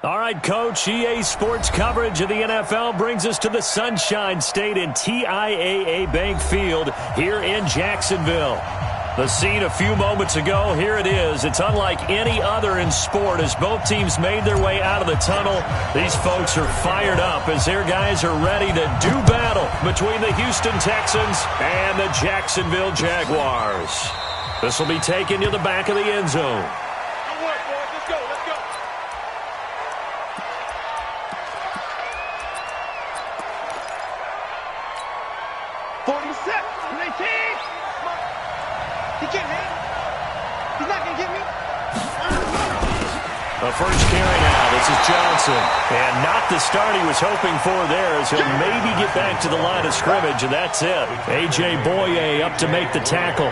All right, Coach, EA Sports coverage of the NFL brings us to the Sunshine State in TIAA Bank Field here in Jacksonville. The scene a few moments ago, here it is. It's unlike any other in sport as both teams made their way out of the tunnel. These folks are fired up as their guys are ready to do battle between the Houston Texans and the Jacksonville Jaguars. This will be taken to the back of the end zone. The first carry now. This is Johnson. And not the start he was hoping for there as he'll maybe get back to the line of scrimmage, and that's it. A.J. Boye up to make the tackle.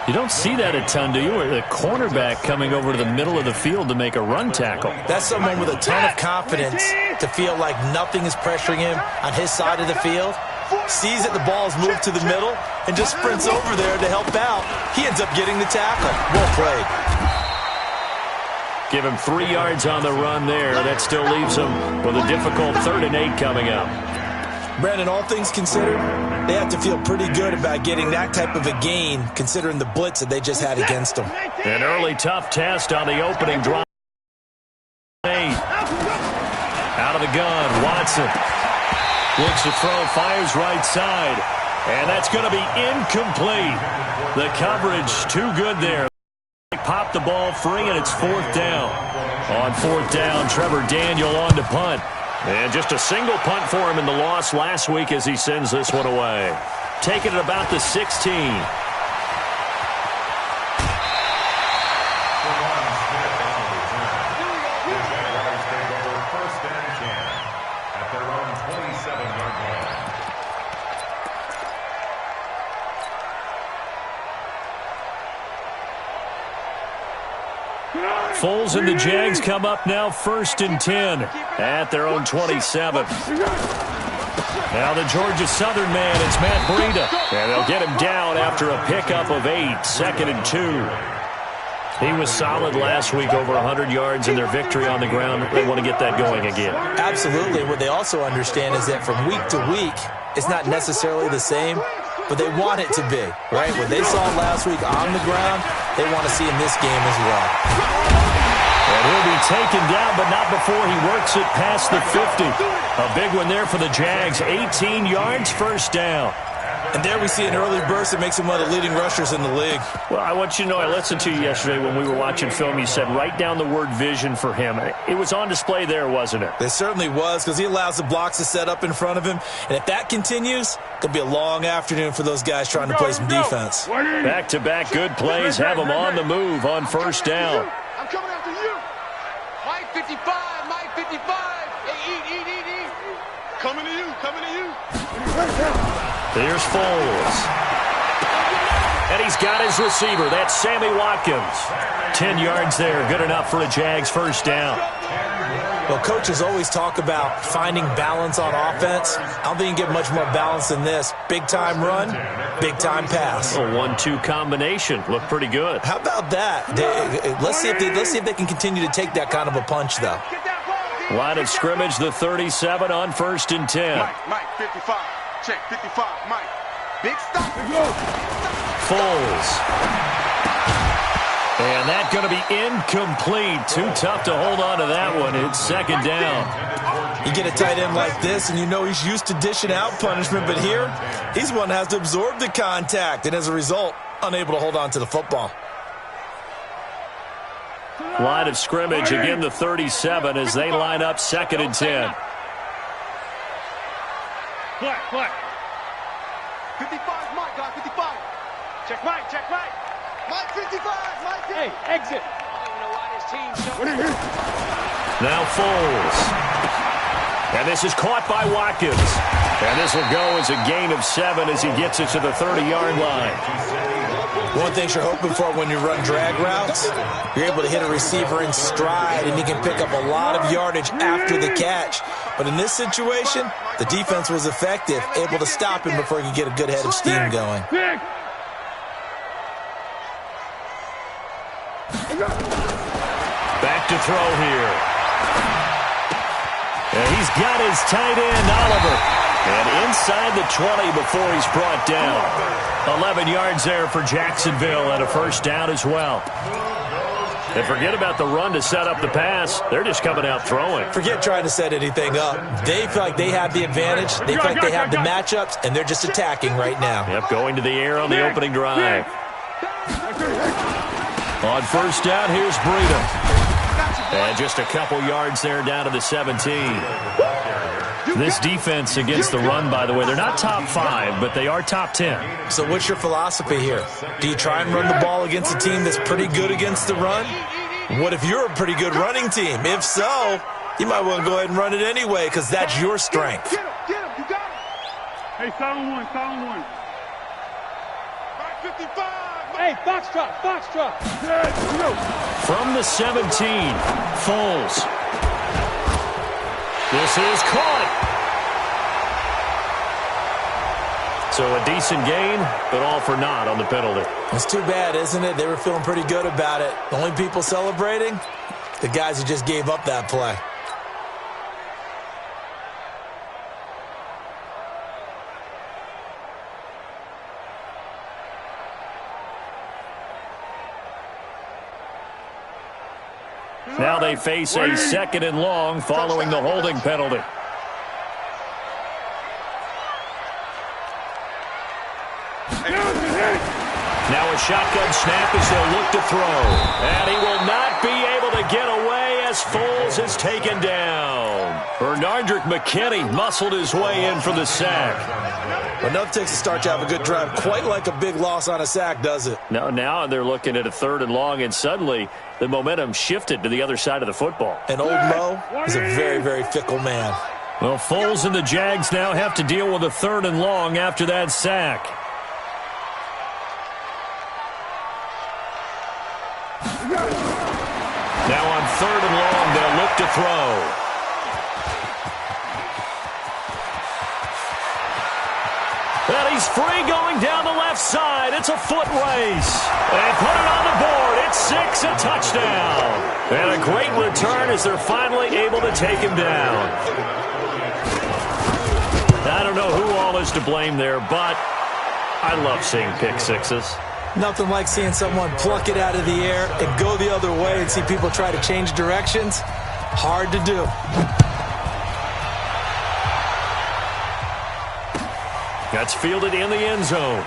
You don't see that a ton, do you? Or the cornerback coming over to the middle of the field to make a run tackle. That's someone with a ton of confidence to feel like nothing is pressuring him on his side of the field. Sees that the ball's moved to the middle and just sprints over there to help out. He ends up getting the tackle. Well played. Give him 3 yards on the run there. That still leaves him with a difficult 3rd and 8 coming up. Brandon, all things considered, they have to feel pretty good about getting that type of a gain considering the blitz that they just had against them. An early tough test on the opening drive. Out of the gun, Watson. Looks to throw, fires right side. And that's going to be incomplete. The coverage too good there. Pop the ball free, and it's 4th down. On 4th down, Trevor Daniel on to punt. And just a single punt for him in the loss last week as he sends this one away. Taking it about the 16. Foles and the Jags come up now 1st and 10 at their own 27. Now the Georgia Southern man, it's Matt Breida. And they'll get him down after a pickup of 8, 2nd and 2. He was solid last week, over 100 yards in their victory on the ground. They want to get that going again. Absolutely. What they also understand is that from week to week, it's not necessarily the same, but they want it to be, right? What they saw last week on the ground, they want to see in this game as well. And he'll be taken down, but not before he works it past the 50. A big one there for the Jags. 18 yards, 1st down. And there we see an early burst that makes him one of the leading rushers in the league. Well, I want you to know, I listened to you yesterday when we were watching film. You said write down the word vision for him. It was on display there, wasn't it? It certainly was, because he allows the blocks to set up in front of him. And if that continues, it'll be a long afternoon for those guys trying to play some defense. Back-to-back good plays have him on the move on 1st down. I'm coming after you. Mike 55, Mike 55. Hey, eat. Coming to you, coming to you. Here's Foles. And he's got his receiver. That's Sammy Watkins. 10 yards there. Good enough for a Jags 1st down. Well, coaches always talk about finding balance on offense. I don't think you can get much more balance than this. Big-time run, big-time pass. A 1-2 combination. Looked pretty good. How about that? Let's see if they can continue to take that kind of a punch, though. Line of scrimmage, the 37 on 1st and 10. Mike 55. Check 55, Mike. Big stop. Foles. And that's going to be incomplete. Too tough to hold on to that one. It's 2nd down. You get a tight end like this, and you know he's used to dishing out punishment, but here, he's one that has to absorb the contact, and as a result, unable to hold on to the football. Line of scrimmage, again the 37 as they line up 2nd and 10. Black. 55, Mike, got 55. Check Mike. Mike 55, Mike. Hey, exit. I don't even know why this team's so... Now Foles. And this is caught by Watkins. And this will go as a gain of 7 as he gets it to the 30-yard line. One thing you're hoping for when you run drag routes, you're able to hit a receiver in stride, and he can pick up a lot of yardage after the catch. But in this situation, the defense was effective, able to stop him before he could get a good head of steam going. Back to throw here. And he's got his tight end, Oliver. And inside the 20 before he's brought down. 11 yards there for Jacksonville and a first down as well. And forget about the run to set up the pass. They're just coming out throwing. Forget trying to set anything up. They feel like they have the advantage. They feel like they have the matchups, and they're just attacking right now. Yep, going to the air on the opening drive. On first down, here's Breida. And just a couple yards there down to the 17. This defense against the run, by the way, they're not top 5, but they are top 10. So what's your philosophy here? Do you try and run the ball against a team that's pretty good against the run? What if you're a pretty good running team? If so, you might want to go ahead and run it anyway because that's your strength. Get him, you got him. Hey, silent one. Right 55. Hey, Foxtrot. From the 17, Foles. This is caught. So a decent gain, but all for naught on the penalty. It's too bad, isn't it? They were feeling pretty good about it. The only people celebrating, the guys who just gave up that play. Now they face a second and long following the holding penalty. Now a shotgun snap as they'll look to throw. And he will not be able to get away as Foles is taken down. Bernardrick McKinney muscled his way in for the sack. Enough takes a start to have a good drive. Quite like a big loss on a sack, does it? Now they're looking at a third and long, and suddenly the momentum shifted to the other side of the football. And old Mo is a very, very fickle man. Well, Foles and the Jags now have to deal with a third and long after that sack. Now on third and long, they'll look to throw. And he's free going down the left side. It's a foot race. They put it on the board. It's 6, a touchdown. And a great return as they're finally able to take him down. I don't know who all is to blame there, but I love seeing pick sixes. Nothing like seeing someone pluck it out of the air and go the other way and see people try to change directions. Hard to do. That's fielded in the end zone.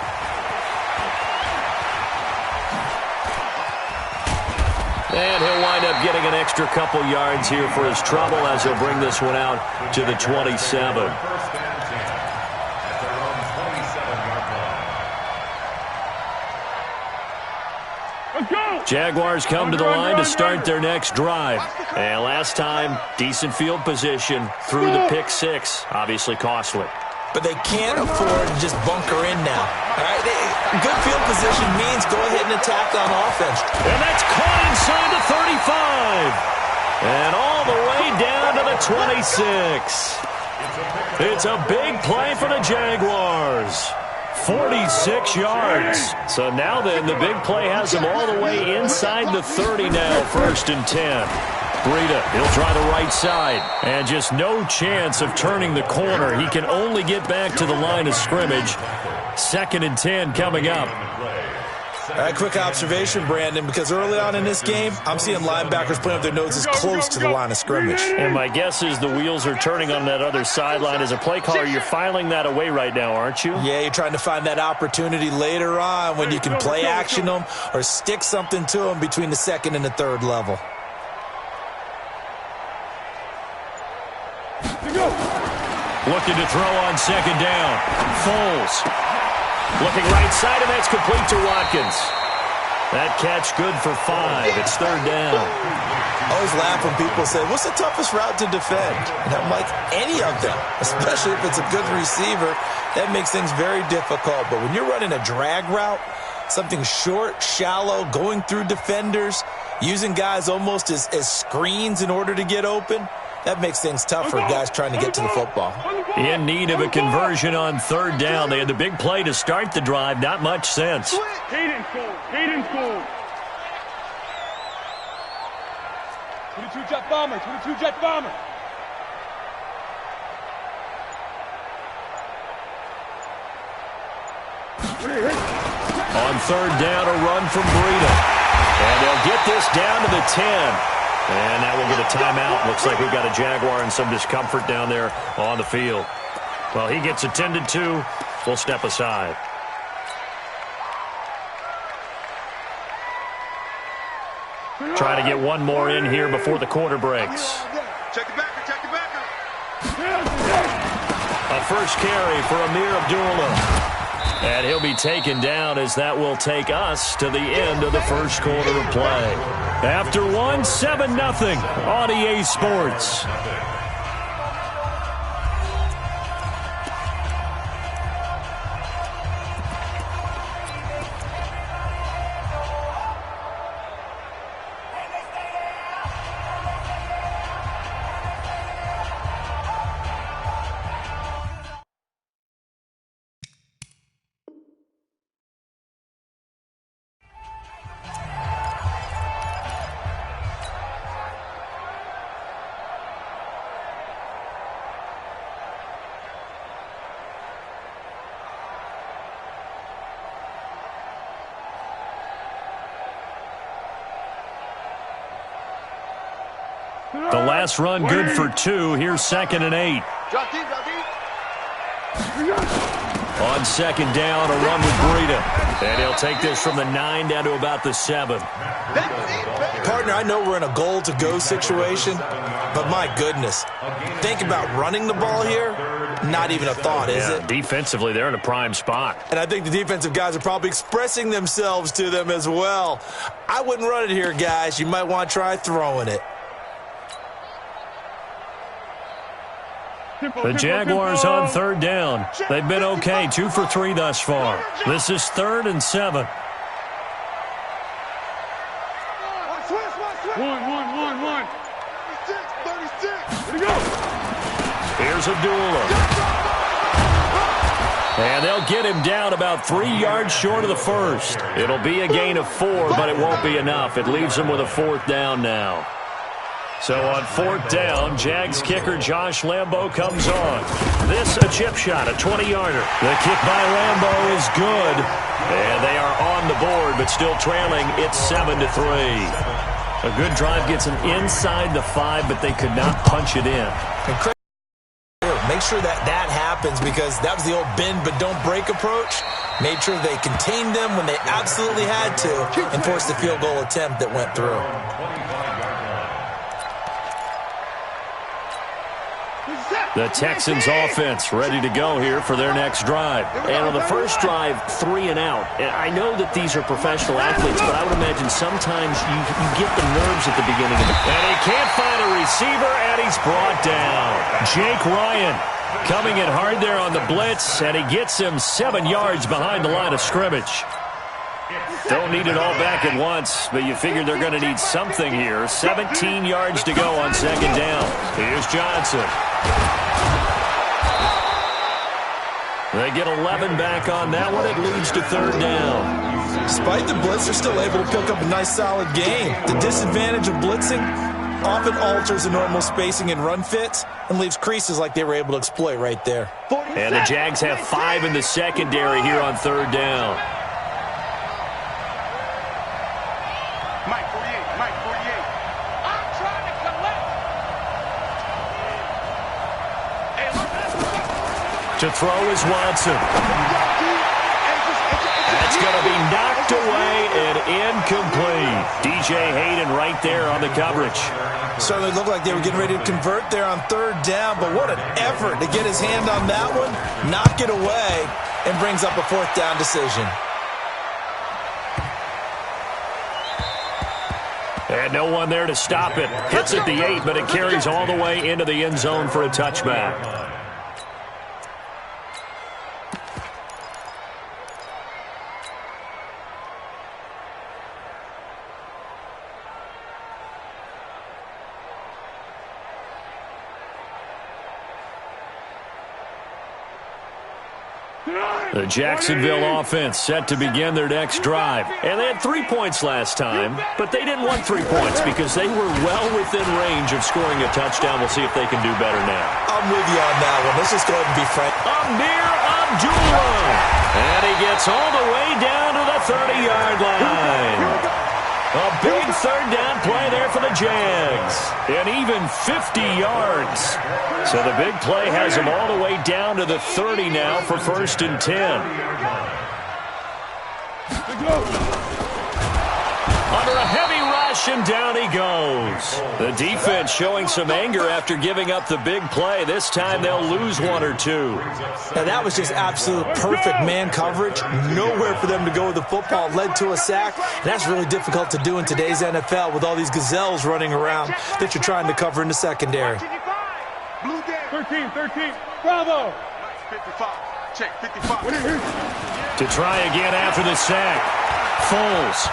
And he'll wind up getting an extra couple yards here for his trouble as he'll bring this one out to the 27. Jaguars come to the line to start their next drive. And last time, decent field position through the pick six. Obviously costly. But they can't afford to just bunker in now. All right, good field position means go ahead and attack on offense. And that's caught inside the 35. And all the way down to the 26. It's a big play for the Jaguars. 46 yards. So now then, the big play has them all the way inside the 30 now, 1st and 10. Breida, he'll try the right side. And just no chance of turning the corner. He can only get back to the line of scrimmage. 2nd and 10 coming up. All right, quick observation, Brandon, because early on in this game, I'm seeing linebackers putting up their noses close to the line of scrimmage. And my guess is the wheels are turning on that other sideline. As a play caller, you're filing that away right now, aren't you? Yeah, you're trying to find that opportunity later on when you can play action them or stick something to them between the 2nd and the 3rd level. Looking to throw on 2nd down. Foles. Looking right side, and that's complete to Watkins. That catch good for 5. It's 3rd down. I always laugh when people say, what's the toughest route to defend? And I'm like, any of them, especially if it's a good receiver. That makes things very difficult. But when you're running a drag route, something short, shallow, going through defenders, using guys almost as screens in order to get open, that makes things tough for guys trying to get to the football. In need of a conversion on 3rd down. They had the big play to start the drive. Not much sense. Hayden scored. 22 jet bomber, 22 jet bomber. On third down, a run from Breida. And they'll get this down to the 10. And now we'll get a timeout. Looks like we've got a Jaguar and some discomfort down there on the field. Well, he gets attended to. We'll step aside. Try to get one more in here before the quarter breaks. Check the backer, check the backer. A first carry for Amir Abdullah. And he'll be taken down as that will take us to the end of the first quarter of play. After one, 7-0 on EA Sports. The last run good for 2. Here's 2nd and 8. On second down, a run with Breida. And he'll take this from the 9 down to about the 7. Partner, I know we're in a goal-to-go situation, but my goodness, think about running the ball here. Not even a thought, is it? Defensively, they're in a prime spot. And I think the defensive guys are probably expressing themselves to them as well. I wouldn't run it here, guys. You might want to try throwing it. The Jaguars on third down. They've been okay, 2 for 3 thus far. This is 3rd and 7. 1. Here we go. Here's Abdullah. And they'll get him down about 3 yards short of the first. It'll be a gain of 4, but it won't be enough. It leaves him with a 4th down now. So on 4th down, Jags kicker Josh Lambo comes on. This a chip shot, a 20-yarder. The kick by Lambo is good. And they are on the board, but still trailing. It's 7-3. A good drive gets them inside the 5, but they could not punch it in. Make sure that happens, because that was the old bend but don't break approach. Made sure they contained them when they absolutely had to and forced the field goal attempt that went through. The Texans offense ready to go here for their next drive. And on the first drive, 3 and out. And I know that these are professional athletes, but I would imagine sometimes you get the nerves at the beginning of the game. And he can't find a receiver, and he's brought down. Jake Ryan coming in hard there on the blitz, and he gets him 7 yards behind the line of scrimmage. Don't need it all back at once, but you figure they're going to need something here. 17 yards to go on second down. Here's Johnson. They get 11 back on that one. It leads to 3rd down. Despite the blitz, they're still able to pick up a nice, solid game. The disadvantage of blitzing often alters the normal spacing and run fits and leaves creases like they were able to exploit right there. And the Jags have 5 in the secondary here on 3rd down. To throw is Watson. That's going to be knocked away and incomplete. DJ Hayden right there on the coverage. Certainly looked like they were getting ready to convert there on 3rd down, but what an effort to get his hand on that one, knock it away, and brings up a 4th down decision. And no one there to stop it. Hits at the 8, but it carries all the way into the end zone for a touchback. The Jacksonville offense set to begin their next drive. And they had 3 points last time, but they didn't want 3 points because they were well within range of scoring a touchdown. We'll see if they can do better now. I'm with you on that one. Let's just go ahead and be frank. Amir Abdullah. And he gets all the way down to the 30-yard line. A big third down play there for the Jags. And even 50 yards. So the big play has him all the way down to the 30 now for 1st and 10. Under a heavy rush, and down he goes. The defense showing some anger after giving up the big play. This time they'll lose 1 or 2. Now that was just absolute perfect man coverage. Nowhere for them to go with the football. Led to a sack. And that's really difficult to do in today's NFL with all these gazelles running around that you're trying to cover in the secondary. 13, bravo. 55, check, 55. To try again after the sack. Foles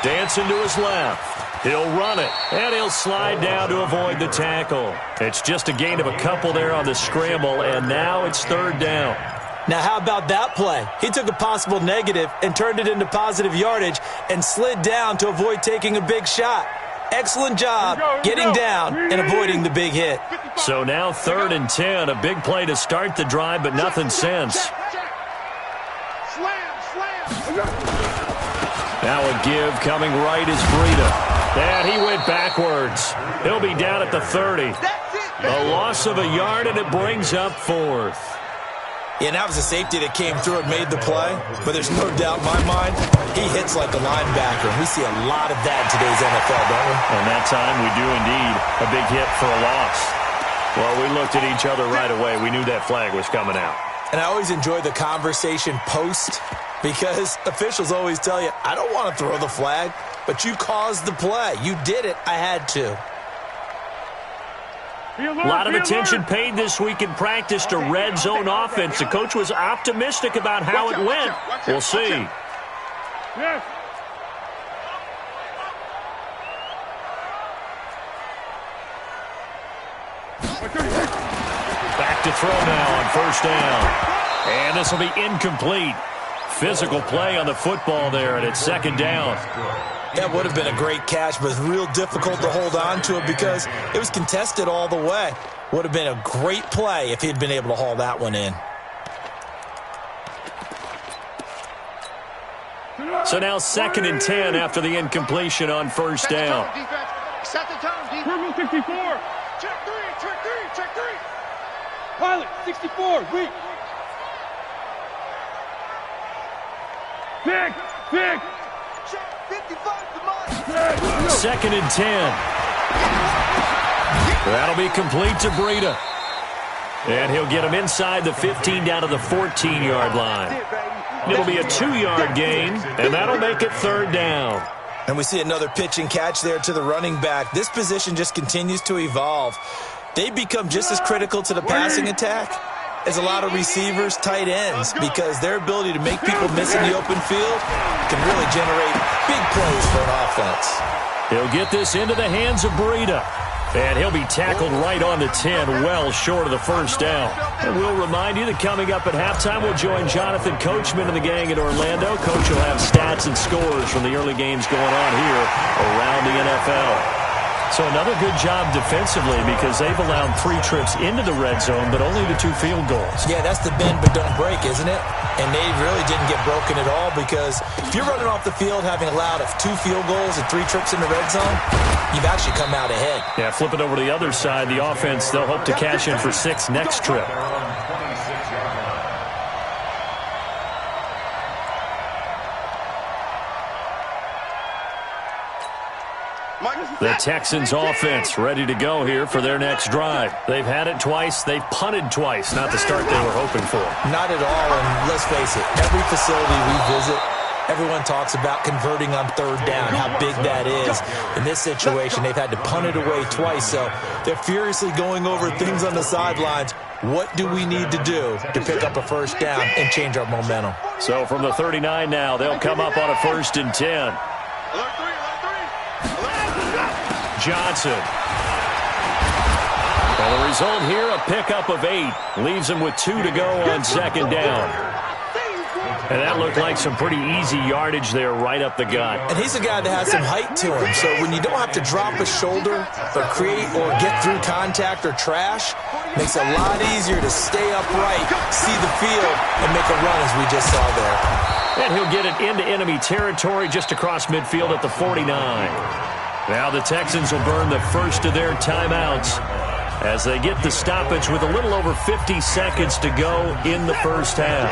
dancing to his left. He'll run it, and he'll slide down to avoid the tackle. It's just a gain of a couple there on the scramble, and now it's 3rd down. Now, how about that play? He took a possible negative and turned it into positive yardage and slid down to avoid taking a big shot. Excellent job getting down and avoiding the big hit. So now 3rd and 10, a big play to start the drive, but nothing since. Now a give coming right is Breida. And he went backwards. He'll be down at the 30. A loss of a yard, and it brings up 4th. Yeah, and that was a safety that came through and made the play. But there's no doubt in my mind, he hits like a linebacker. And we see a lot of that in today's NFL, don't we? And that time we do indeed. A big hit for a loss. Well, we looked at each other right away. We knew that flag was coming out. And I always enjoy the conversation post because officials always tell you, I don't want to throw the flag, but you caused the play. You did it. I had to. A lot of attention paid this week in practice to red zone offense. The coach was optimistic about how it went. We'll see. Yes. Back to throw now on 1st down. And this will be incomplete. Physical play on the football there, and it's 2nd down. That would have been a great catch, but it's real difficult to hold on to it because it was contested all the way. Would have been a great play if he'd been able to haul that one in. So now 2nd and 10 after the incompletion on 1st down. Set the tone, defense. Purple 64. Check 3. Pilot 64, weak. Pick. Check 55, come on. 2nd and 10. That'll be complete to Breida. And he'll get him inside the 15 down to the 14-yard line. It'll be a 2-yard gain, and that'll make it 3rd down. And we see another pitch and catch there to the running back. This position just continues to evolve. They become just as critical to the passing attack as a lot of receivers, tight ends, because their ability to make people miss in the open field can really generate big plays for an offense. He'll get this into the hands of Breida. And he'll be tackled right on the 10, well short of the 1st down. And we'll remind you that coming up at halftime, we'll join Jonathan Coachman and the gang in Orlando. Coach will have stats and scores from the early games going on here around the NFL. So another good job defensively because they've allowed 3 trips into the red zone, but only the 2 field goals. Yeah, that's the bend but don't break, isn't it? And they really didn't get broken at all because if you're running off the field having allowed 2 field goals and 3 trips in the red zone, you've actually come out ahead. Yeah, flip it over to the other side. The offense, they'll hope to cash in for 6 next trip. The Texans offense ready to go here for their next drive. They've had it twice. They've punted twice. Not the start they were hoping for. Not at all, and let's face it, every facility we visit, everyone talks about converting on 3rd down, how big that is. In this situation, they've had to punt it away twice, so they're furiously going over things on the sidelines. What do we need to do to pick up a 1st down and change our momentum? So from the 39 now, they'll come up on a 1st and 10. Johnson. And the result here, a pickup of 8. Leaves him with 2 to go on second down. And that looked like some pretty easy yardage there right up the gut. And he's a guy that has some height to him. So when you don't have to drop a shoulder or create or get through contact or trash, makes it a lot easier to stay upright, see the field, and make a run as we just saw there. And he'll get it into enemy territory just across midfield at the 49. Now the Texans will burn the first of their timeouts as they get the stoppage with a little over 50 seconds to go in the first half.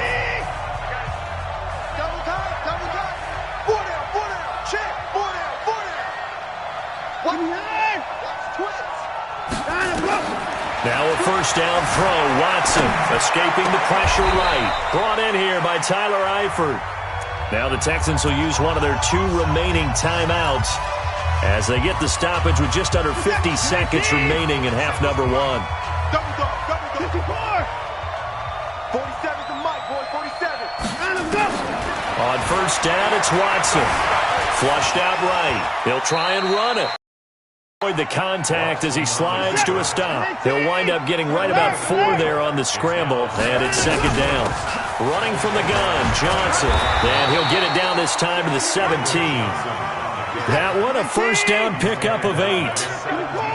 Now a first down throw. Watson escaping the pressure right. Brought in here by Tyler Eifert. Now the Texans will use one of their 2 remaining timeouts as they get the stoppage with just under 50 seconds remaining in half number 1. Double dog, 54. 47's the mic, boy, 47. On first down, it's Watson. Flushed out right. He'll try and run it. Avoid the contact as he slides to a stop. He'll wind up getting right about 4 there on the scramble, and it's second down. Running from the gun, Johnson. And he'll get it down this time to the 17. That one, a first down pickup of 8.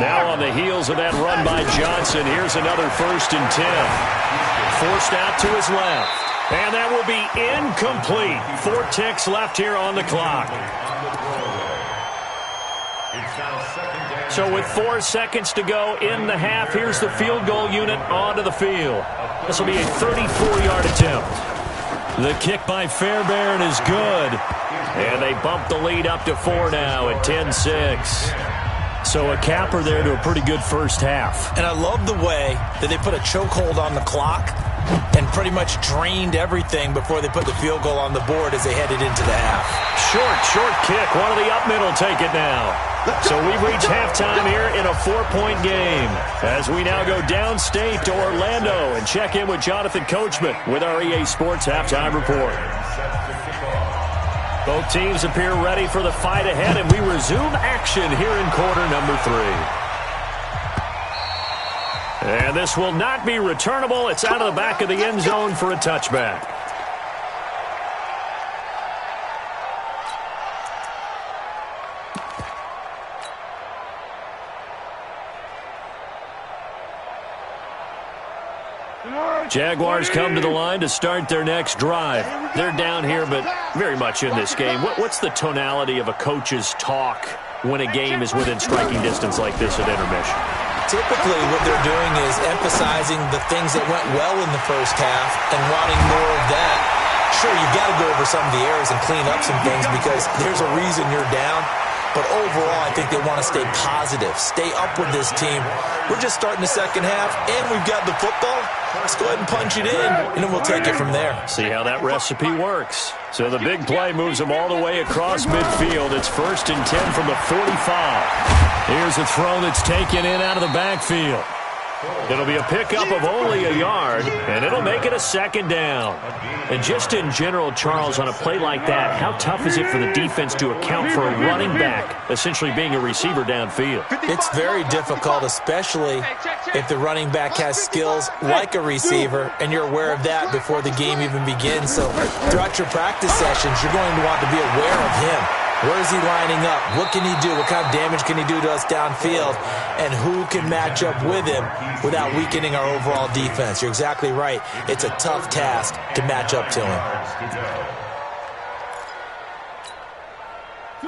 Now on the heels of that run by Johnson, here's another 1st and 10. Forced out to his left. And that will be incomplete. 4 ticks left here on the clock. So with 4 seconds to go in the half, here's the field goal unit onto the field. This will be a 34-yard attempt. The kick by Fairbairn is good. And they bump the lead up to 4 now at 10-6. So a capper there to a pretty good first half. And I love the way that they put a chokehold on the clock and pretty much drained everything before they put the field goal on the board as they headed into the half. Short kick. One of the up middle take it now. So we've reached halftime here in a 4-point game as we now go downstate to Orlando and check in with Jonathan Coachman with our EA Sports Halftime Report. Both teams appear ready for the fight ahead, and we resume action here in quarter number 3. And this will not be returnable. It's out of the back of the end zone for a touchback. Jaguars come to the line to start their next drive. They're down here, but very much in this game. What's the tonality of a coach's talk when a game is within striking distance like this at intermission? Typically, what they're doing is emphasizing the things that went well in the first half and wanting more of that. Sure, you've got to go over some of the errors and clean up some things because there's a reason you're down. But overall, I think they want to stay positive, stay up with this team. We're just starting the second half, and we've got the football. Let's go ahead and punch it in, and then we'll take it from there. See how that recipe works. So the big play moves them all the way across midfield. It's 1st and 10 from the 45. Here's a throw that's taken in out of the backfield. It'll be a pickup of only a yard, and it'll make it a second down. And just in general, Charles, on a play like that, how tough is it for the defense to account for a running back essentially being a receiver downfield? It's very difficult, especially if the running back has skills like a receiver, and you're aware of that before the game even begins. So throughout your practice sessions, you're going to want to be aware of him. Where is he lining up? What can he do? What kind of damage can he do to us downfield? And who can match up with him without weakening our overall defense? You're exactly right. It's a tough task to match up to him.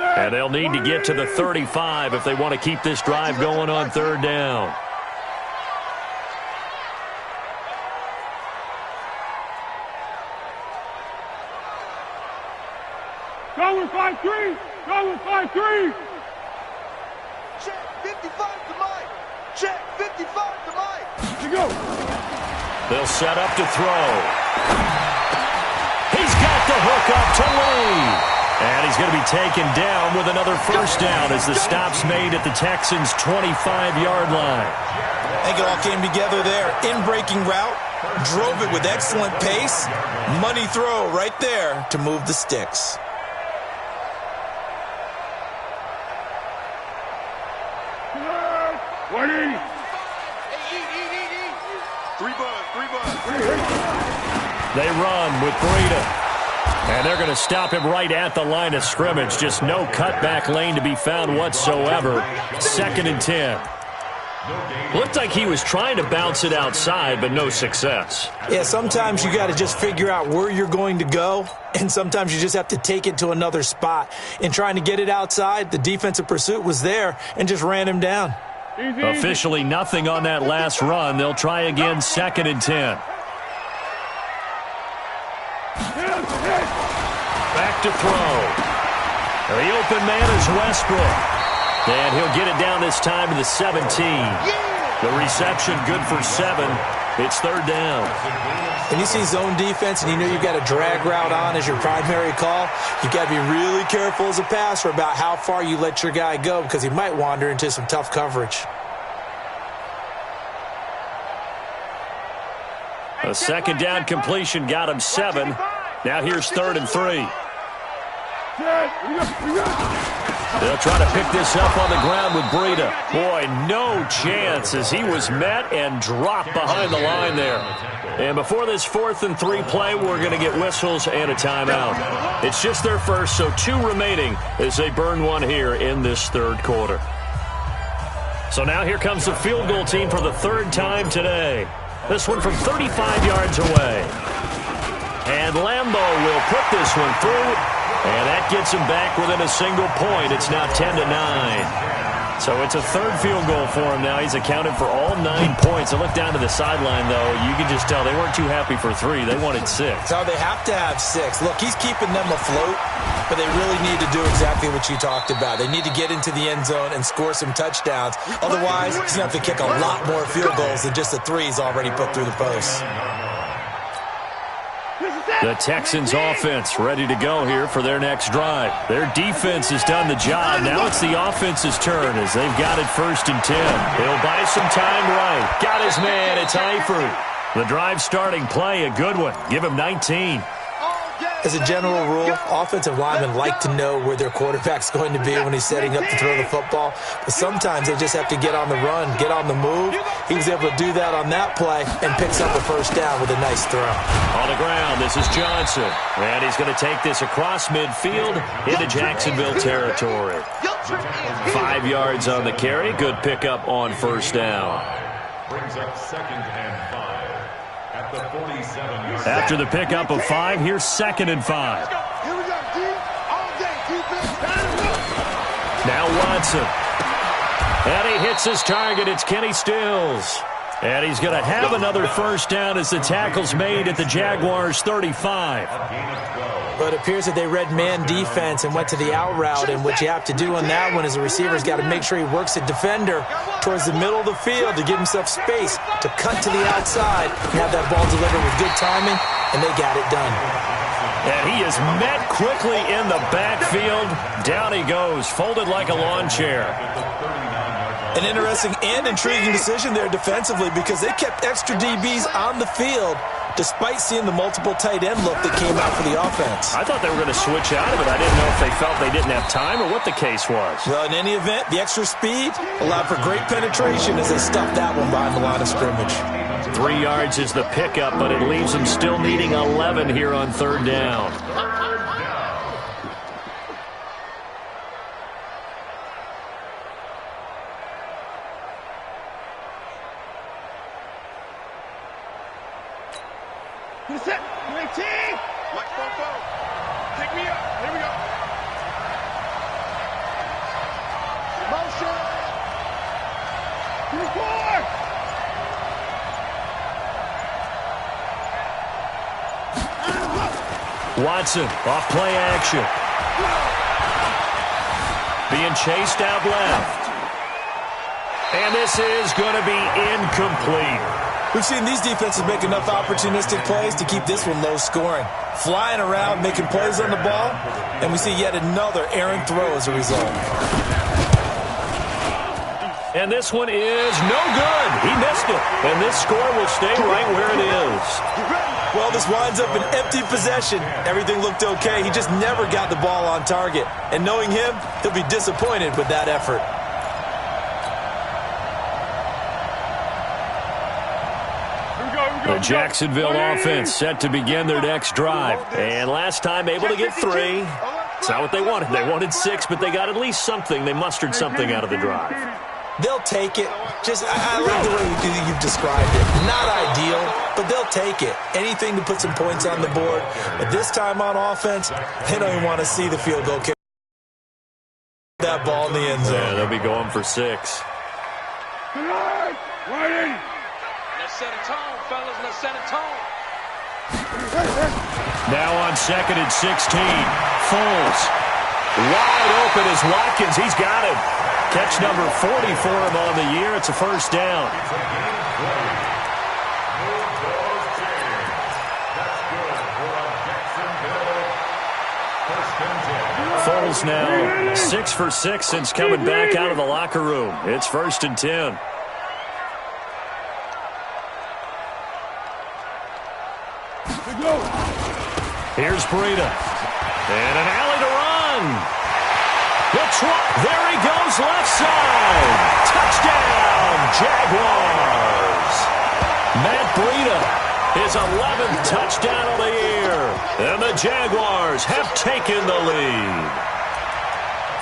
And they'll need to get to the 35 if they want to keep this drive going on 3rd down. Go with 5-3! Go with 5-3! Check, 55 to Mike! Check, 55 to Mike! Here you go! They'll set up to throw. He's got the hook up to Lee. And he's going to be taken down with another first down as the stop's made at the Texans' 25-yard line. I think it all came together there. In-breaking route, drove it with excellent pace. Money throw right there to move the sticks. They run with Breida. And they're going to stop him right at the line of scrimmage. Just no cutback lane to be found whatsoever. 2nd and 10. Looked like he was trying to bounce it outside, but no success. Yeah, sometimes you got to just figure out where you're going to go, and sometimes you just have to take it to another spot. In trying to get it outside, the defensive pursuit was there and just ran him down. Officially nothing on that last run. They'll try again, 2nd and 10. Back to throw. The open man is Westbrook. And he'll get it down this time to the 17. The reception good for 7. It's 3rd down. When you see zone defense and you know you've got a drag route on as your primary call, you've got to be really careful as a passer about how far you let your guy go because he might wander into some tough coverage. A 2nd down completion got him 7. Now here's 3rd and 3. They'll try to pick this up on the ground with Breida. Boy, no chance as he was met and dropped behind the line there. And before this 4th and 3 play, we're going to get whistles and a timeout. It's just their first, so 2 remaining as they burn one here in this 3rd quarter. So now here comes the field goal team for the 3rd time today. This one from 35 yards away. And Lambeau will put this one through. And that gets him back within a single point. It's now 10-9. So it's a 3rd field goal for him now. He's accounted for all 9 points. I look down to the sideline, though. You can just tell they weren't too happy for 3. They wanted 6. No, they have to have 6. Look, he's keeping them afloat, but they really need to do exactly what you talked about. They need to get into the end zone and score some touchdowns. Otherwise, he's going to have to kick a lot more field goals than just the 3 he's already put through the post. The Texans offense ready to go here for their next drive. Their defense has done the job. Now it's the offense's turn as they've got it 1st and 10. He'll buy some time right. Got his man. It's Eifert. The drive starting play, a good one. Give him 19. As a general rule, offensive linemen like to know where their quarterback's going to be when he's setting up to throw the football. But sometimes they just have to get on the run, get on the move. He was able to do that on that play and picks up a 1st down with a nice throw. On the ground, this is Johnson. And he's going to take this across midfield into Jacksonville territory. 5 yards on the carry. Good pickup on 1st down. Brings up 2nd and 5. At the 47-yard. After the pickup of 5, here's 2nd and 5. Here we go, D. All day, defense. Now Watson. And he hits his target. It's Kenny Stills. And he's going to have another 1st down as the tackle's made at the Jaguars' 35. But it appears that they read man defense and went to the out route, and what you have to do on that one is the receiver's got to make sure he works a defender towards the middle of the field to give himself space to cut to the outside and have that ball delivered with good timing, and they got it done. And he is met quickly in the backfield. Down he goes, folded like a lawn chair. An interesting and intriguing decision there defensively because they kept extra DBs on the field despite seeing the multiple tight end look that came out for the offense. I thought they were going to switch out of it. I didn't know if they felt they didn't have time or what the case was. Well, in any event, the extra speed allowed for great penetration as they stuffed that one behind the line of scrimmage. 3 yards is the pickup, but it leaves them still needing 11 here on 3rd down. Set. 19. Mike Fofo. Pick me up. Here we go. Motion. 4. Watson off play action. Being chased out left. And this is going to be incomplete. We've seen these defenses make enough opportunistic plays to keep this one low scoring. Flying around, making plays on the ball, and we see yet another errant throw as a result. And this one is no good. He missed it. And this score will stay right where it is. Well, this winds up an empty possession. Everything looked okay. He just never got the ball on target. And knowing him, he'll be disappointed with that effort. Here we go. The Jacksonville offense set to begin their next drive. And last time able to get 3. It's not what they wanted. They wanted 6, but they got at least something. They mustered something out of the drive. They'll take it. I like the way you've described it. Not ideal, but they'll take it. Anything to put some points on the board. But this time on offense, they don't even want to see the field goal kick. That ball in the end zone. Yeah, they'll be going for 6. Let's set a tone, fellas. Let's set a tone. Now on 2nd and 16. Foles. Wide open is Watkins. He's got him. Catch number 40 for him on the year. It's a first down. Foles now 6 for 6 since coming back out of the locker room. It's 1st and 10. Here's Breida. And an alley to run. There he goes, left side. Touchdown, Jaguars. Matt Breida, his 11th touchdown of the year. And the Jaguars have taken the lead.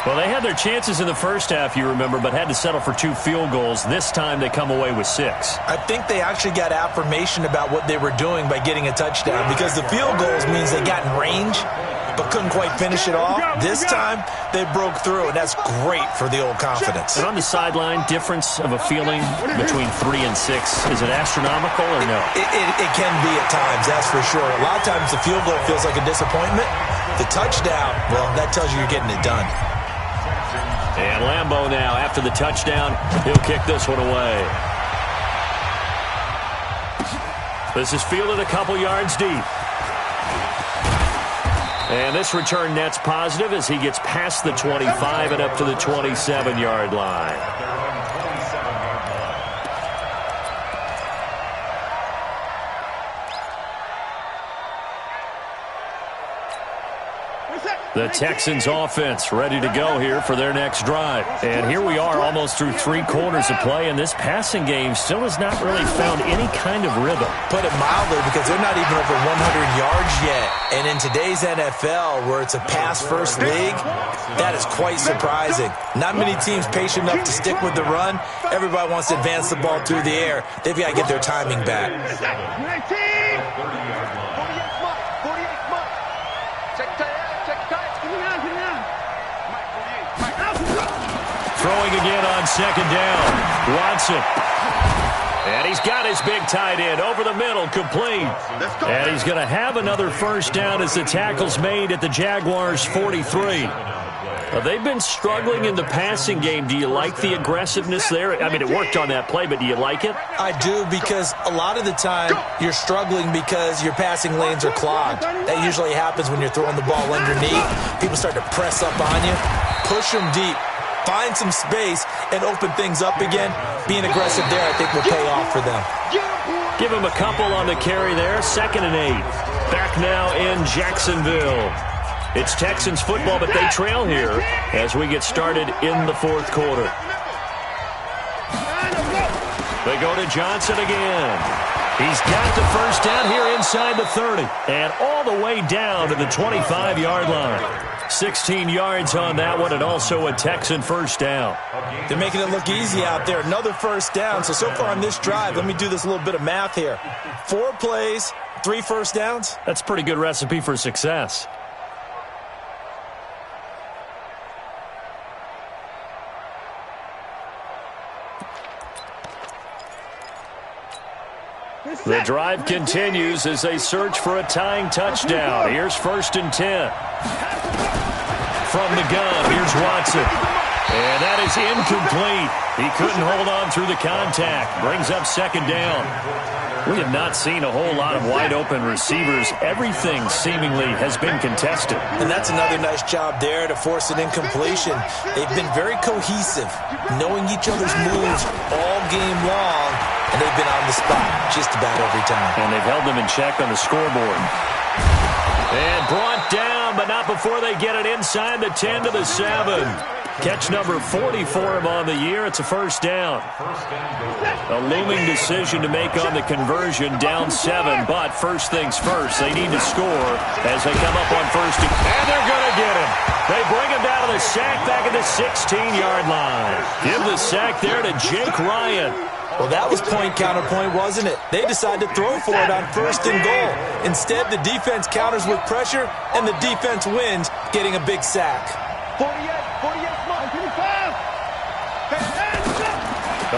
Well, they had their chances in the first half, you remember, but had to settle for 2 field goals. This time they come away with 6. I think they actually got affirmation about what they were doing by getting a touchdown, because the field goals means they got in range but couldn't quite finish it off. This time, they broke through, and that's great for the old confidence. And on the sideline, difference of a feeling between 3 and 6, is it astronomical or no? It can be at times, that's for sure. A lot of times the field goal feels like a disappointment. The touchdown, well, that tells you you're getting it done. And Lambeau now, after the touchdown, he'll kick this one away. This is fielded a couple yards deep. And this return net's positive as he gets past the 25 and up to the 27-yard line. The Texans offense ready to go here for their next drive. And here we are almost through 3 quarters of play, and this passing game still has not really found any kind of rhythm. Put it mildly, because they're not even over 100 yards yet. And in today's NFL, where it's a pass-first league, that is quite surprising. Not many teams patient enough to stick with the run. Everybody wants to advance the ball through the air. They've got to get their timing back. Throwing again on 2nd down. Watson. And he's got his big tight end over the middle, complete. And he's going to have another first down as the tackle's made at the Jaguars' 43. They've been struggling in the passing game. Do you like the aggressiveness there? I mean, it worked on that play, but do you like it? I do, because a lot of the time you're struggling because your passing lanes are clogged. That usually happens when you're throwing the ball underneath. People start to press up on you. Push them deep. Find some space and open things up again. Being aggressive there, I think, will pay off for them. Give him a couple on the carry there. 2nd and 8. Back now in Jacksonville. It's Texans football, but they trail here as we get started in the 4th quarter. They go to Johnson again. He's got the first down here inside the 30 and all the way down to the 25-yard line. 16 yards on that one, and also a Texan first down. They're making it look easy out there. Another first down. So far on this drive, let me do this little bit of math here. 4 plays, 3 first downs. That's a pretty good recipe for success. The drive continues as they search for a tying touchdown. Here's 1st and 10. From the gun, here's Watson. And that is incomplete. He couldn't hold on through the contact. Brings up 2nd down. We have not seen a whole lot of wide-open receivers. Everything seemingly has been contested. And that's another nice job there to force an incompletion. They've been very cohesive, knowing each other's moves all game long, and they've been on the spot just about every time. And they've held them in check on the scoreboard. And brought down but not before they get it inside the 10 to the 7. Catch number 40 for him on the year. It's a first down. A looming decision to make on the conversion, down 7. But first things first, they need to score as they come up on first. And they're going to get him. They bring him down to the sack back at the 16-yard line. Give the sack there to Jake Ryan. Well, that was point counterpoint, wasn't it? They decided to throw for it on first and goal. Instead, the defense counters with pressure, and the defense wins, getting a big sack. 48,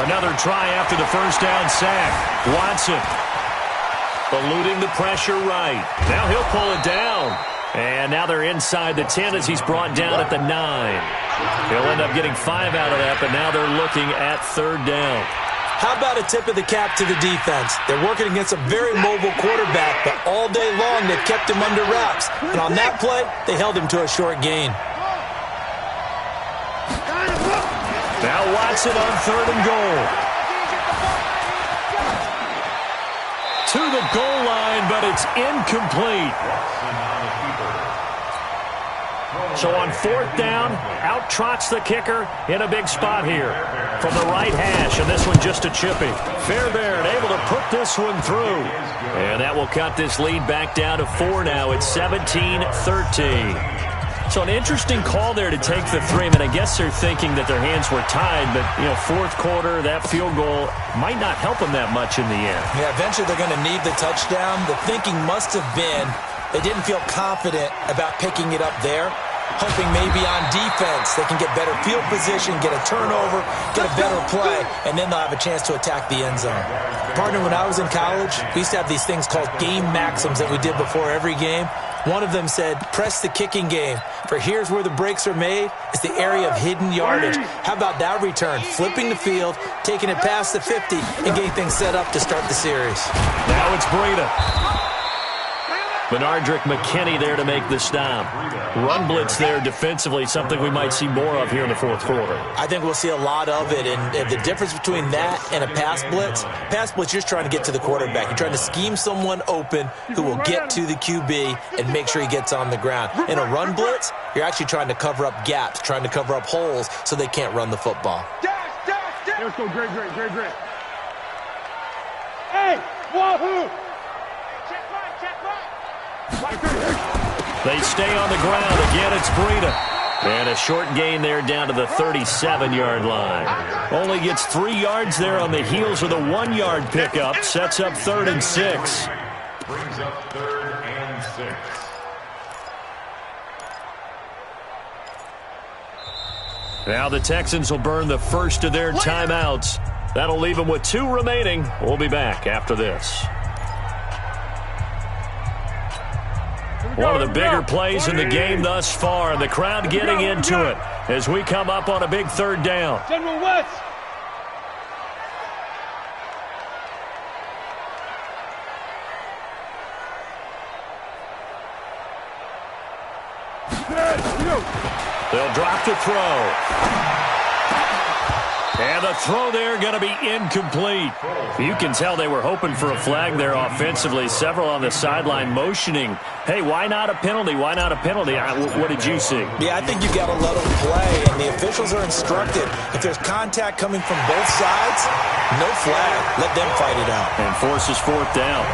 Another try after the first down sack. Watson eluding the pressure right. Now he'll pull it down. And now they're inside the 10 as he's brought down at the 9. He'll end up getting 5 out of that, but now they're looking at third down. How about a tip of the cap to the defense? They're working against a very mobile quarterback, but all day long they've kept him under wraps. And on that play, they held him to a short gain. Now Watson on third and goal. To the goal line, but it's incomplete. So on fourth down, out trots the kicker in a big spot here from the right hash, and this one just a chippy. Fairbairn able to put this one through. And that will cut this lead back down to 4 now. It's 17-13. So an interesting call there to take the 3. I mean, I guess they're thinking that their hands were tied, but, fourth quarter, that field goal might not help them that much in the end. Yeah, eventually they're going to need the touchdown. The thinking must have been they didn't feel confident about picking it up there, hoping maybe on defense they can get better field position, get a turnover, get a better play, and then they'll have a chance to attack the end zone. Partner, when I was in college, we used to have these things called game maxims that we did before every game. One of them said, press the kicking game, for here's where the breaks are made. It's the area of hidden yardage. How about that return? Flipping the field, taking it past the 50, and getting things set up to start the series. Now it's Breida. Benardrick McKinney there to make the stop. Run blitz there defensively, something we might see more of here in the fourth quarter. I think we'll see a lot of it, and the difference between that and a pass blitz, you're just trying to get to the quarterback. You're trying to scheme someone open who will get to the QB and make sure he gets on the ground. In a run blitz, you're actually trying to cover up gaps, trying to cover up holes so they can't run the football. Let's go, great. Hey, wahoo! They stay on the ground. Again, it's Breida. And a short gain there down to the 37-yard line. Only gets 3 yards there on the heels of the 1-yard pickup. Sets up 3rd and 6. Brings up 3rd and 6. Now the Texans will burn the first of their timeouts. That'll leave them with 2 remaining. We'll be back after this. One of the bigger plays in the game thus far, and the crowd getting into it as we come up on a big 3rd down. General West. They'll drop to throw. And the throw there going to be incomplete. You can tell they were hoping for a flag there offensively. Several on the sideline motioning, hey, why not a penalty? Why not a penalty? What did you see? Yeah, I think you got to let them play, and the officials are instructed. If there's contact coming from both sides, no flag. Let them fight it out. And forces 4th down.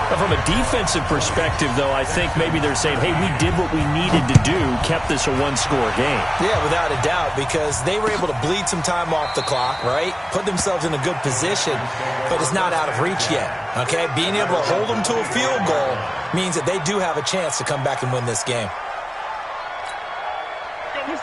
Now, from a defensive perspective, though, I think maybe they're saying, hey, we did what we needed to do, kept this a 1-score game. Yeah, without a doubt, because they were able to bleed some time off the clock, right? Put themselves in a good position, but it's not out of reach yet, okay? Being able to hold them to a field goal means that they do have a chance to come back and win this game.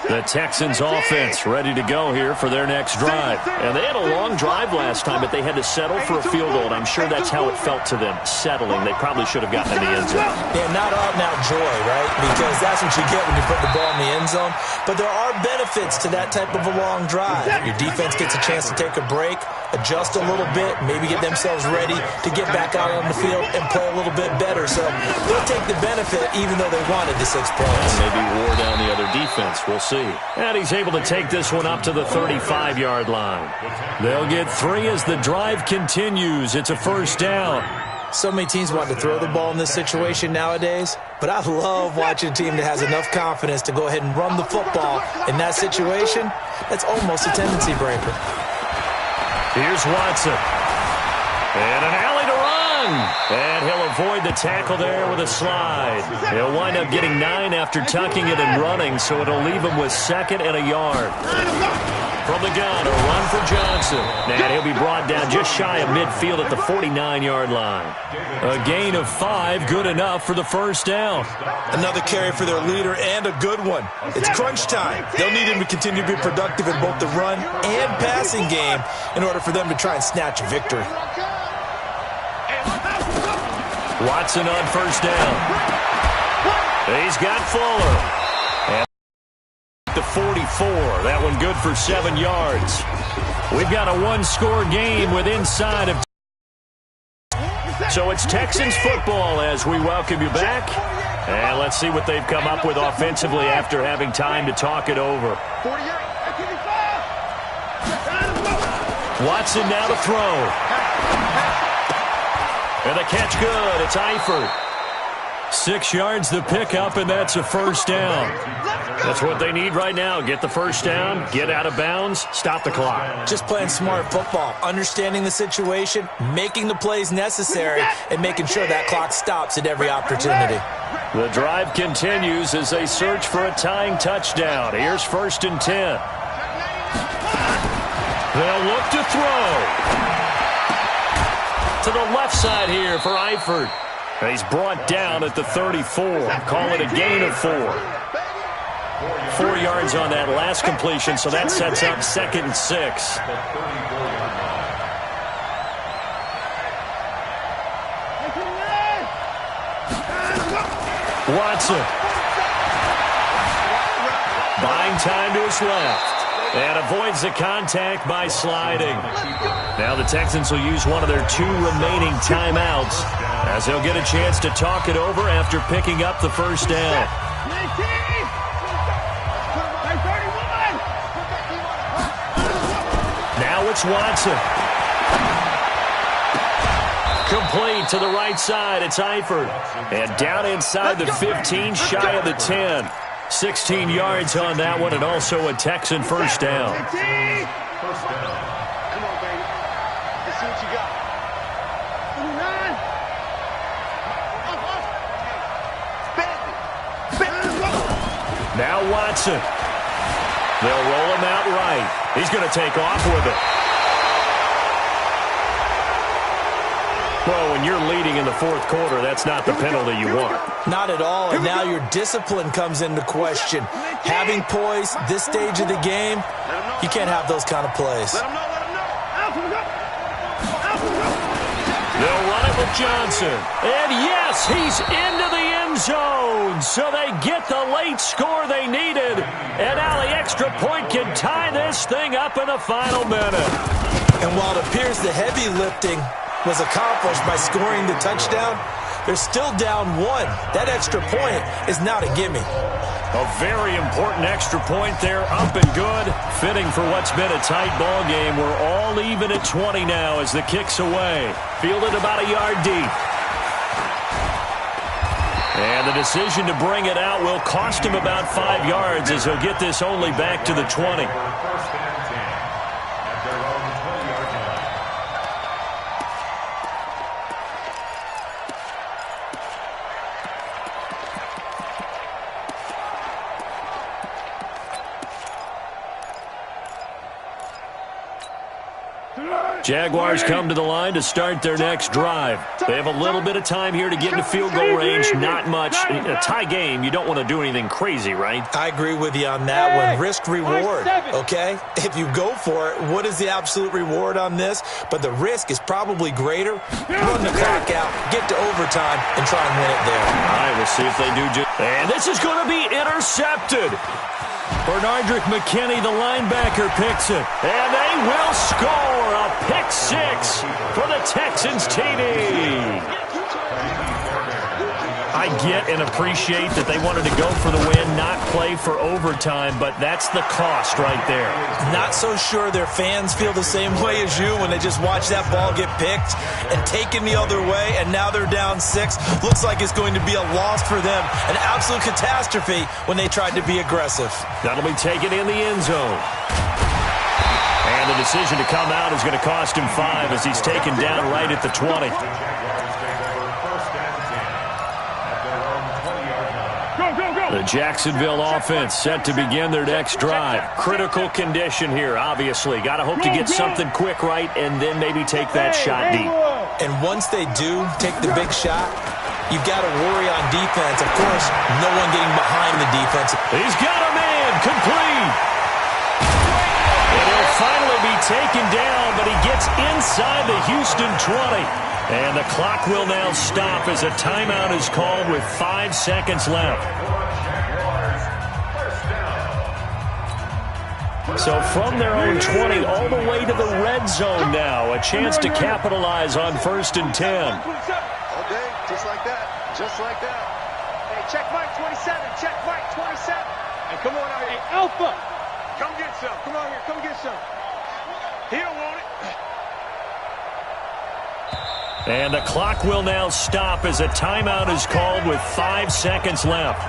The Texans offense ready to go here for their next drive. And they had a long drive last time, but they had to settle for a field goal, and I'm sure that's how it felt to them, settling. They probably should have gotten in the end zone. Yeah, not out and out joy, right? Because that's what you get when you put the ball in the end zone. But there are benefits to that type of a long drive. Your defense gets a chance to take a break, adjust a little bit, maybe get themselves ready to get back out on the field and play a little bit better. So they'll take the benefit even though they wanted the 6 points. Maybe wore down the other defense. We'll see. And he's able to take this one up to the 35-yard line. They'll get 3 as the drive continues. It's a first down. So many teams want to throw the ball in this situation nowadays, but I love watching a team that has enough confidence to go ahead and run the football. In that situation, that's almost a tendency breaker. Here's Watson. And an alley to run. And he'll avoid the tackle there with a slide. He'll wind up getting 9 after tucking it and running, so it'll leave him with 2nd and a yard. From the gun, a run for Johnson. And he'll be brought down just shy of midfield at the 49-yard line. A gain of 5, good enough for the first down. Another carry for their leader and a good one. It's crunch time. They'll need him to continue to be productive in both the run and passing game in order for them to try and snatch a victory. Watson on first down. He's got Fuller. And the 44. That one good for 7 yards. We've got a one-score game with inside of. So it's Texans football as we welcome you back. And let's see what they've come up with offensively after having time to talk it over. Watson now to throw. And the catch good. It's Eifert. 6 yards the pickup, and that's a first down. That's what they need right now. Get the first down, get out of bounds, stop the clock. Just playing smart football, understanding the situation, making the plays necessary, and making sure that clock stops at every opportunity. The drive continues as they search for a tying touchdown. Here's 1st and 10. They'll look to throw. To the left side here for Eifert. He's brought down at the 34. Call it a gain of 4. 4 yards on that last completion, so that sets up 2nd and 6. Watson. Buying time to his left. And avoids the contact by sliding. Now the Texans will use one of their 2 remaining timeouts as they'll get a chance to talk it over after picking up the first down. Now it's Watson. Complete to the right side. It's Eifert. And down inside the 15, shy of the 10. 16 yards on that one, and also a Texan first down. Come on, baby. Let's see what you got. Now Watson. They'll roll him out right. He's going to take off with it. Well, when you're leading in the 4th quarter, that's not the penalty you want. Not at all, and now your discipline comes into question. Having poise this stage of the game, you can't have those kind of plays. They'll run it with Johnson. And yes, he's into the end zone. So they get the late score they needed. And now the extra point can tie this thing up in the final minute. And while it appears the heavy lifting was accomplished by scoring the touchdown, they're still down 1. That extra point is not a gimme. A very important extra point there, up and good. Fitting for what's been a tight ball game. We're all even at 20 now as the kick's away. Fielded about a yard deep. And the decision to bring it out will cost him about 5 yards as he'll get this only back to the 20. Jaguars come to the line to start their next drive. They have a little bit of time here to get into field goal range, not much. In a tie game, you don't want to do anything crazy, right? I agree with you on that one. Risk-reward, okay? If you go for it, what is the absolute reward on this? But the risk is probably greater. Run the clock out, get to overtime, and try and win it there. All right, we'll see if they do. And this is going to be intercepted. Bernardrick McKinney, the linebacker, picks it. And they will score a pick 6 for the Texans TD. I get and appreciate that they wanted to go for the win, not play for overtime, but that's the cost right there. Not so sure their fans feel the same way as you when they just watch that ball get picked and taken the other way, and now they're down 6. Looks like it's going to be a loss for them, an absolute catastrophe when they tried to be aggressive. That'll be taken in the end zone. And the decision to come out is going to cost him 5 as he's taken down right at the 20. The Jacksonville offense set to begin their next drive. Critical condition here, obviously. Got to hope to get something quick right and then maybe take that shot deep. And once they do take the big shot, you've got to worry on defense. Of course, no one getting behind the defense. He's got a man complete. And he'll finally be taken down, but he gets inside the Houston 20. And the clock will now stop as a timeout is called with 5 seconds left. So from their own 20 all the way to the red zone now. A chance to capitalize on 1st and 10. All day, just like that. Just like that. Hey, check Mike 27. Check Mike 27. Hey, come on out here. Hey, Alpha. Come get some. Come on here. Come get some. He don't want it. And the clock will now stop as a timeout is called with 5 seconds left.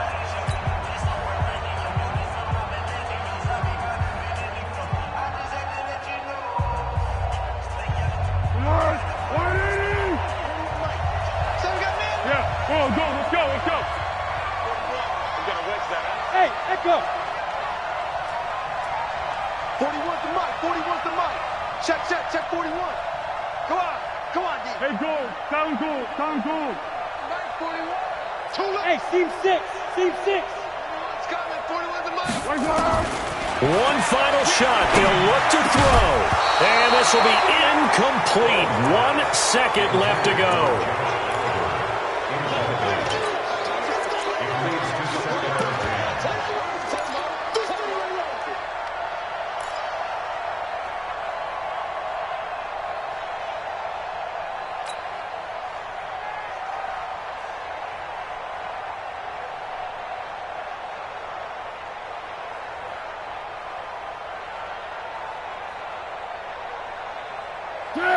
Hey, Echo. 41's the mic. 41's the mic. Check 41. Come on. Come on, D. Hey, go. Sound good. Mike, 41. Too late. Hey, seam 6. It's coming. 41's the mic. One final shot. They'll look to throw. And this will be incomplete. 1 second left to go.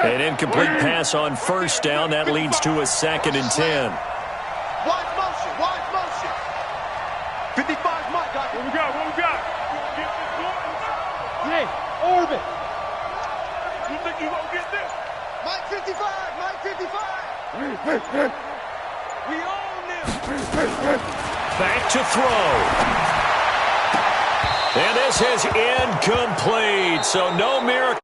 An incomplete pass on 1st down. That leads to a 2nd and 10. Watch motion. 55's Mike. What we got? Hey, Orbit. You think you gonna get this? Mike 55. We own this. Back to throw. And this is incomplete. So no miracle